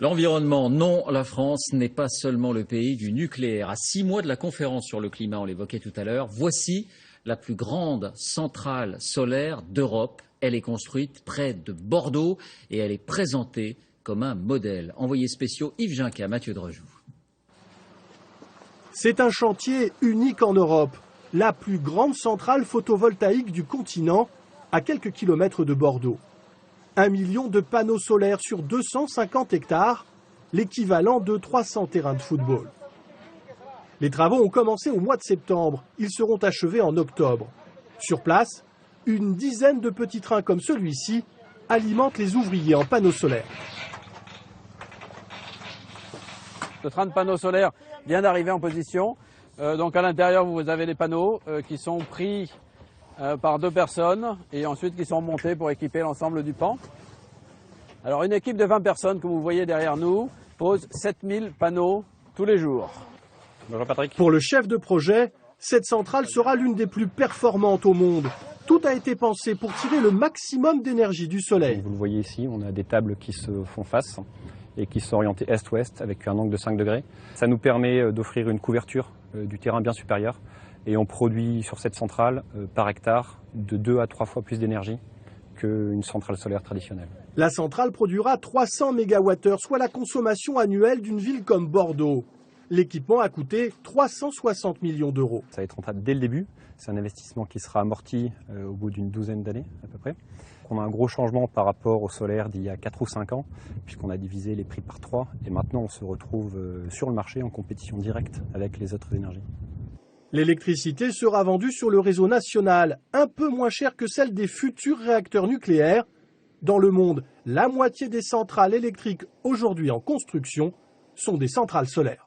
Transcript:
L'environnement, non, la France n'est pas seulement le pays du nucléaire. À 6 mois de la conférence sur le climat, on l'évoquait tout à l'heure, voici la plus grande centrale solaire d'Europe. Elle est construite près de Bordeaux et elle est présentée comme un modèle. Envoyés spéciaux Yves Junquet, Mathieu Drejoux. C'est un chantier unique en Europe. La plus grande centrale photovoltaïque du continent, à quelques kilomètres de Bordeaux. 1 million de panneaux solaires sur 250 hectares, l'équivalent de 300 terrains de football. Les travaux ont commencé au mois de septembre. Ils seront achevés en octobre. Sur place, une dizaine de petits trains comme celui-ci alimentent les ouvriers en panneaux solaires. Le train de panneaux solaires vient d'arriver en position. Donc à l'intérieur, vous avez les panneaux qui sont pris par 2 personnes et ensuite qui sont montés pour équiper l'ensemble du pan. Alors une équipe de 20 personnes que vous voyez derrière nous pose 7000 panneaux tous les jours. Bonjour Patrick. Pour le chef de projet, cette centrale sera l'une des plus performantes au monde. Tout a été pensé pour tirer le maximum d'énergie du soleil. Vous le voyez ici, on a des tables qui se font face et qui sont orientées est-ouest avec un angle de 5 degrés. Ça nous permet d'offrir une couverture du terrain bien supérieure. Et on produit sur cette centrale, par hectare, de 2 à 3 fois plus d'énergie qu'une centrale solaire traditionnelle. La centrale produira 300 MWh, soit la consommation annuelle d'une ville comme Bordeaux. L'équipement a coûté 360 millions d'euros. Ça va être rentable dès le début. C'est un investissement qui sera amorti au bout d'une douzaine d'années à peu près. On a un gros changement par rapport au solaire d'il y a 4 ou 5 ans, puisqu'on a divisé les prix par 3. Et maintenant, on se retrouve sur le marché en compétition directe avec les autres énergies. L'électricité sera vendue sur le réseau national, un peu moins cher que celle des futurs réacteurs nucléaires. Dans le monde, la moitié des centrales électriques aujourd'hui en construction sont des centrales solaires.